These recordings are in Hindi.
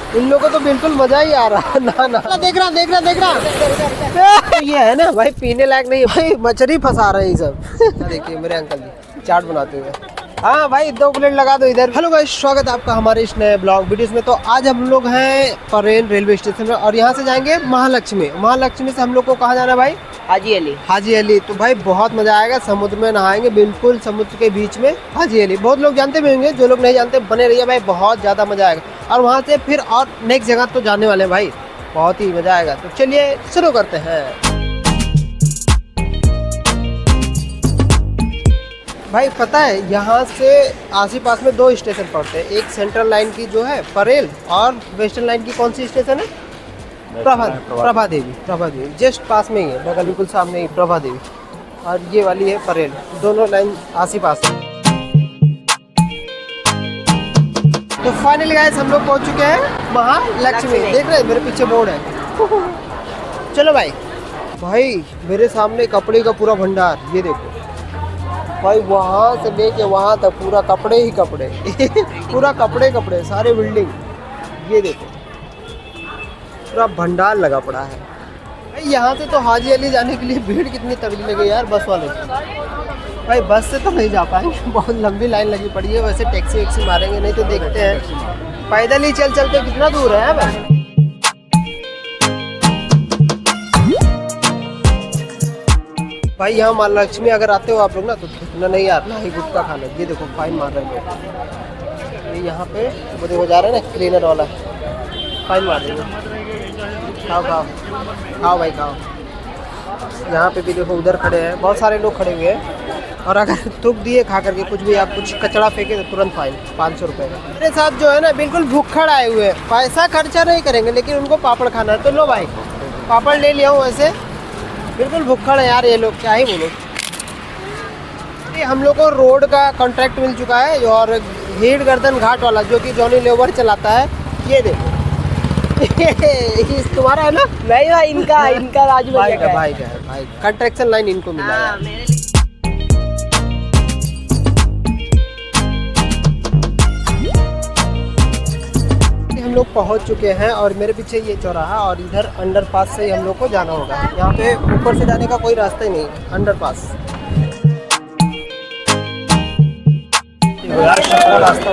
इन लोगों को तो बिल्कुल मजा ही आ रहा है। ना ना देख रहा ये है ना भाई, पीने लायक नहीं है भाई, मछली फंसा रहे हैं ये सब। देखिए मेरे अंकल जी चाट बनाते हुए। हाँ भाई 2 प्लेट लगा दो इधर। हेलो गाइस, स्वागत है आपका हमारे इस नए ब्लॉग वीडियोस में। तो आज हम लोग हैं परेल रेलवे स्टेशन में और यहाँ से जाएंगे महालक्ष्मी। महालक्ष्मी से हम लोग को कहाँ जाना है भाई? हाजी अली। हाजी अली। तो भाई बहुत मजा आएगा, समुद्र में नहाएंगे बिल्कुल समुद्र के बीच में। हाजी अली बहुत लोग जानते भी होंगे, जो लोग नहीं जानते बने रहिए भाई, बहुत ज़्यादा मजा आएगा। और वहाँ से फिर और नेक्स्ट जगह तो जाने वाले हैं भाई, बहुत ही मजा आएगा। तो चलिए शुरू करते हैं। भाई पता है यहाँ से आस पास में 2 स्टेशन पड़ते हैं, एक सेंट्रल लाइन की जो है परेल और वेस्टर्न लाइन की कौन सी स्टेशन है? प्रभा देवी जस्ट पास में ही है, बगल बिल्कुल सामने ही प्रभा देवी, और ये वाली है परेल। दोनों लाइन आस पास है। तो फाइनली गाइस हम लोग पहुंच चुके हैं महालक्ष्मी। देख रहे हैं मेरे पीछे बोर्ड है। चलो भाई मेरे सामने कपड़े का पूरा भंडार, ये देखो भाई, वहाँ से लेके वहाँ तक पूरा कपड़े ही कपड़े पूरा कपड़े सारे बिल्डिंग, ये देखो पूरा भंडार लगा पड़ा है भाई। यहाँ से तो हाजी अली जाने के लिए भीड़ कितनी तगड़ी लगी यार, बस वाले भाई। बस से तो नहीं जा पाएंगे, बहुत लंबी लाइन लगी पड़ी है। वैसे टैक्सी वैक्सी मारेंगे, नहीं तो देखते हैं पैदल ही चल चलते कितना दूर है भाई। भाई यहाँ महालक्ष्मी अगर आते हो आप लोग ना, तो थूकना नहीं यार, ना ही गुटखा खाना। ये देखो फाइन मार रहे हैं ये यहाँ पे, वो देखो जा रहे हैं ना क्लीनर वाला, फाइन मार रहे हैं। खाओ भाई खाओ। यहाँ पे भी देखो उधर खड़े हैं, बहुत सारे लोग खड़े हुए हैं, और अगर थूक दिए खा करके कुछ भी, आप कुछ कचड़ा फेंके तो तुरंत फाइन 500 रुपये का। मेरे साथ जो है ना बिल्कुल भूखड़ आए हुए हैं, पैसा खर्चा नहीं करेंगे लेकिन उनको पापड़ खाना है। तो लो भाई पापड़ ले लिया हूँ। वैसे बिल्कुल भुक्खड़ है यार ये लोग, क्या ही बोलो। हम लोग को रोड का कॉन्ट्रैक्ट मिल चुका है, और भीड़ गर्दन घाट वाला जो कि जॉनी लेवर चलाता है। ये देखो तुम्हारा है ना? नहीं भाई, इनका राजू भाई का भाई कंस्ट्रक्शन लाइन इनको मिला है। हम लोग पहुंच चुके हैं और मेरे पीछे ये चौराहा, और इधर अंडरपास से ही हम लोग को जाना होगा। यहाँ पे ऊपर से जाने का कोई रास्ता ही नहीं है, अंडरपास रास्ता।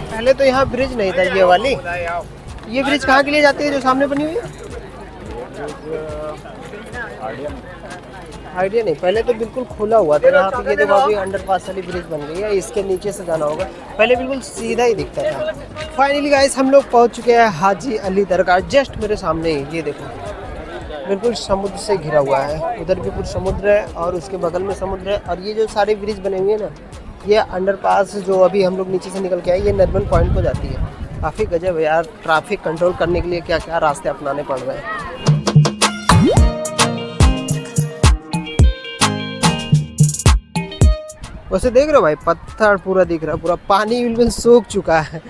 पहले तो यहाँ ब्रिज नहीं था, ये वाली। ये ब्रिज कहाँ के लिए जाती है जो सामने बनी हुई है? आइडिया नहीं, पहले तो बिल्कुल खुला हुआ था यहाँ पे। ये देखो अभी अंडरपास वाली ब्रिज बन गई है, इसके नीचे से जाना होगा। पहले बिल्कुल सीधा ही दिखता था। फाइनली गाइस हम लोग पहुँच चुके हैं हाजी अली दरगाह, जस्ट मेरे सामने ही। ये देखो बिल्कुल समुद्र से घिरा हुआ है, उधर भी कुछ समुद्र है और उसके बगल में समुद्र है। और ये जो सारे ब्रिज बने हुए हैं ना, ये अंडरपास जो अभी हम लोग नीचे से निकल के आए, ये नरमन पॉइंट को जाती है। काफ़ी गजब है यार, ट्रैफिक कंट्रोल करने के लिए क्या क्या रास्ते अपनाने पड़ रहे हैं। वैसे देख रहे हो भाई, पत्थर पूरा दिख रहा है, पूरा पानी बिल्कुल सूख चुका है।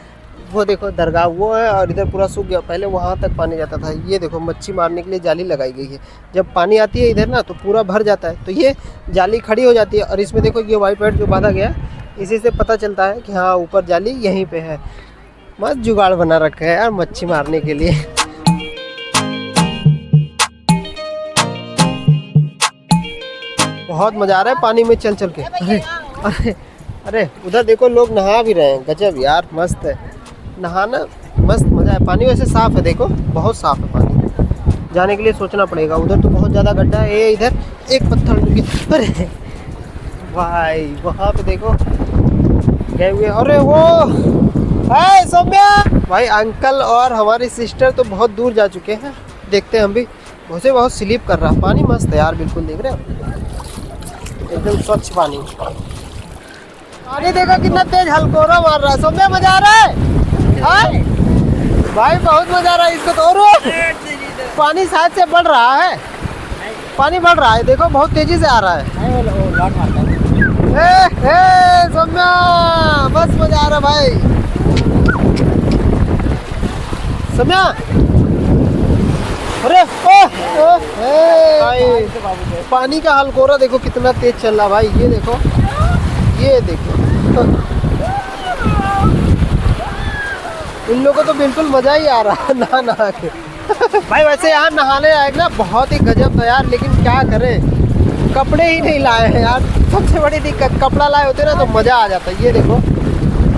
वो देखो दरगाह वो है, और इधर पूरा सूख गया। पहले वहाँ तक पानी जाता था। ये देखो मच्छी मारने के लिए जाली लगाई गई है। जब पानी आती है इधर ना, तो पूरा भर जाता है, तो ये जाली खड़ी हो जाती है। और इसमें देखो ये वाइट वाइट जो बांधा गया, इसी से पता चलता है कि हाँ ऊपर जाली यहीं पे है। मस्त जुगाड़ बना रखा है यार मच्छी मारने के लिए। बहुत मजा आ रहा है पानी में चल चल के। अरे उधर देखो लोग नहा भी रहे हैं, गजब यार, मस्त है नहाना, मस्त मजा है। पानी वैसे साफ है, देखो बहुत साफ है पानी। जाने के लिए सोचना पड़ेगा, उधर तो बहुत ज़्यादा गड्ढा है। ये इधर एक पत्थर डूब गया। अरे भाई वहाँ पे देखो गए हुए। अरे वो हाय सौम्या भाई, अंकल और हमारी सिस्टर तो बहुत दूर जा चुके हैं। देखते हैं हम भी। वैसे बहुत स्लिप कर रहा है पानी, मस्त है यार बिल्कुल, देख रहे हो एकदम स्वच्छ पानी। पानी देखो कितना तेज हलकोरा मार रहा है। सौम्या मजा आ रहा है? हाँ भाई बहुत मजा आ रहा है इसको तो। पानी शायद से बढ़ रहा है, पानी बढ़ रहा है, देखो बहुत तेजी से आ रहा है। सौम्या बस मजा आ रहा भाई। सौम्या अरे पानी का हलकोरा देखो कितना तेज चल रहा भाई। ये देखो ये देखो इन लोगों को तो बिल्कुल मजा ही आ रहा है नहा नहा के। भाई वैसे यहाँ नहाने आए ना बहुत ही गजब था यार, लेकिन क्या करें कपड़े ही नहीं लाए हैं यार, सबसे बड़ी दिक्कत। कपड़ा लाए होते ना तो मजा आ जाता। ये देखो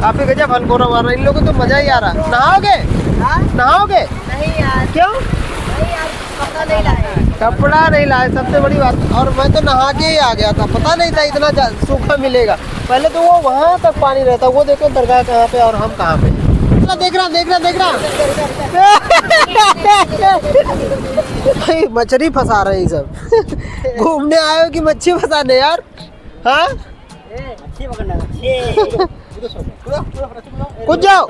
काफी गजब हलकोरा मार रहा है, इन लोगों को तो मजा ही आ रहा। नहाओगे? नहाओगे? नहीं यार, क्यों? नहीं यार, कपड़ा नहीं लाए। कपड़ा नहीं लाए सबसे बड़ी बात। और मैं तो नहा के ही आ गया था, पता नहीं था इतना सूखा मिलेगा। पहले तो वो वहाँ तक पानी रहता, वो देखो दरगाह कहाँ पे और हम कहाँ पे। देख रहा भाई मछली फंसा रहे हैं सब। घूमने आए हो कि मच्छी फंसाने यार? हाँ कुछ जाओ।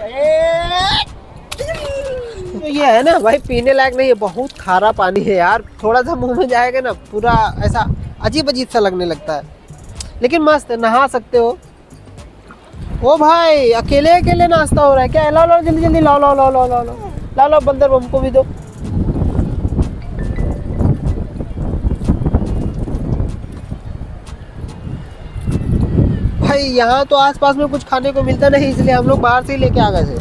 तो ये है ना भाई, पीने लायक नहीं है, बहुत खारा पानी है यार। थोड़ा सा मुंह में जाएगा ना पूरा ऐसा अजीब अजीब सा लगने लगता है, लेकिन मस्त है, नहा सकते हो। ओ भाई अकेले अकेले नाश्ता हो रहा है क्या? लाओ जल्दी जल्दी लाओ बंदर हमको भी दो। भाई यहाँ तो आसपास में कुछ खाने को मिलता नहीं, इसलिए हम लोग बाहर से ही लेके आ गए थे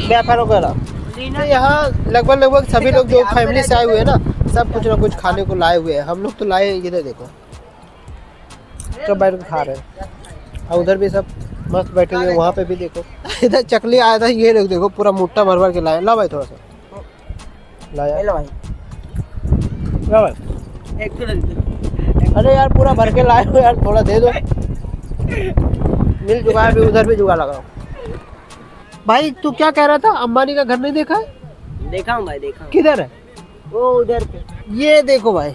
व्यापार वगैरह। तो यहाँ लगभग सभी लोग जो फैमिली से आए हुए हैं ना, सब कुछ ना कुछ खाने को लाए हुए हैं। हम लोग तो लाए, इधर देखो सब बैठ के खा रहे हैं, और उधर भी सब मस्त बैठे हुए। वहाँ पे भी देखो इधर चकली आया था, ये लोग देखो पूरा मुट्ठा भर के लाए। ला भाई थोड़ा सा लाया। लो भाई, ला भाई। एक तो दे दो। अरे यार पूरा भर के लाए हो यार, थोड़ा दे दो। मिल चुका है, अभी उधर भी जुगा लगाओ। भाई तू क्या कह रहा था? अंबानी का घर नहीं देखा है? देखा हूँ भाई, देखा हूँ। किधर है? वो उधर पे। ये देखो भाई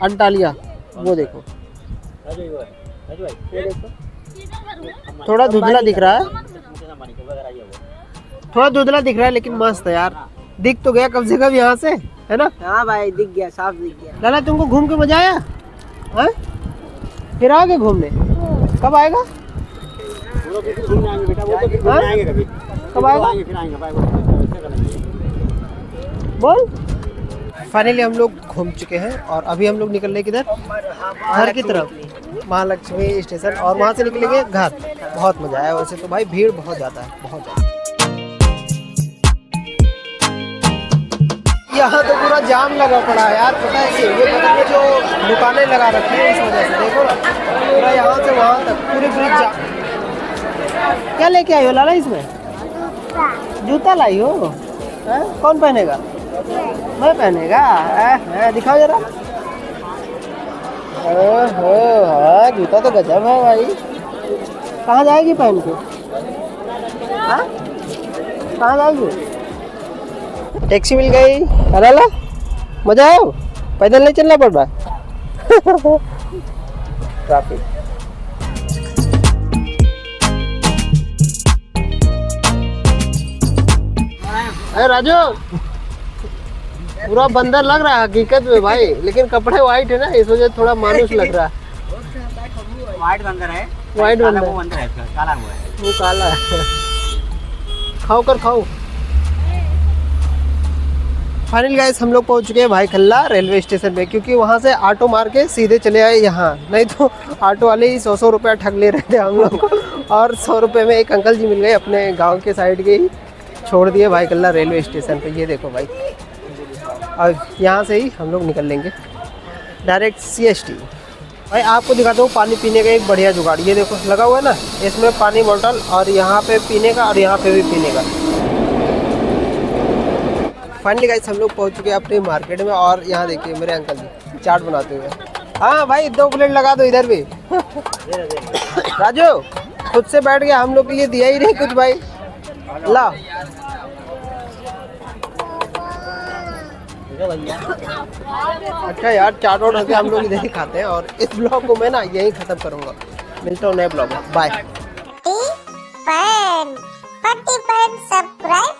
अंटालिया, वो देखो ये देखो, थोड़ा धुंधला दिख रहा है, थोड़ा धुंधला दिख रहा है, लेकिन मस्त है यार। दिख तो गया कम से कम यहाँ से, है ना? हाँ भाई दिख गया, साफ दिख गया। लाला तुमको घूम के मजा आया? हाँ? फिर आओगे घूमने? कब आएगा? कब आएगा? बोल। फाइनली हम लोग घूम चुके हैं और अभी हम लोग निकल रहे किधर? घर की तरफ, महालक्ष्मी स्टेशन, और वहाँ से निकलेंगे घर। बहुत मजा आया वैसे तो भाई, भीड़ बहुत ज़्यादा है, बहुत ज़्यादा। यहाँ तो पूरा जाम लगा पड़ा है यार, पता है कि ये बगल में जो दुकानें लगा रखी है इस वजह से देखो ना, पूरा यहाँ से वहाँ तक पूरी ब्रिज जाम। क्या लेके आई हो लाला इसमें? जूता लाई हो? कौन पहनेगा? मैं पहनेगा? दिखाओ जरा। हाँ जूता तो गजब है भाई। कहाँ जाएगी पहन के? हाँ कहाँ जाएगी? टैक्सी मिल गई। लाला मजा आया? पैदल नहीं चलना पड़ रहा ट्रैफिक। अरे राजू पूरा बंदर लग रहा है हकीकत में भाई, लेकिन कपड़े वाइट है ना, इस वजह से थोड़ा मानुस लग रहा है। वाइट बंदर है, वाइट बंदर, वो बंदर है, काला हुआ है। वो काला है। खाओ। फाइनल गाइस हम लोग पहुंच चुके हैं भाई खल्ला रेलवे स्टेशन पे, क्योंकि वहां से ऑटो मार के सीधे चले आए यहाँ, नहीं तो ऑटो वाले ही 100 रुपया ठग ले रहे थे हम लोग को। और 100 रुपये में एक अंकल जी मिल गए अपने गांव के साइड के ही, छोड़ दिए भाई खल्ला रेलवे स्टेशन पे। ये देखो भाई, और यहाँ से ही हम लोग निकल लेंगे डायरेक्ट CST। भाई आपको दिखाता हूँ पानी पीने का एक बढ़िया जुगाड़। ये देखो लगा हुआ है ना, इसमें पानी बोतल, और यहाँ पे पीने का और यहाँ पे भी पीने का। फाइनली गाइस हम लोग पहुँच चुके हैं अपने मार्केट में, और यहाँ देखिए मेरे अंकल जी चाट बनाते हुए। हाँ भाई 2 प्लेट लगा दो इधर भी। राजू खुद से बैठ गया, हम लोग के लिए दिया ही नहीं कुछ भाई। ला अच्छा यार, चाट और हम लोग इधर ही खाते हैं, और इस ब्लॉग को मैं ना यही खत्म करूँगा। मिलता हूँ नए ब्लॉग में, बाय। सब्सक्राइब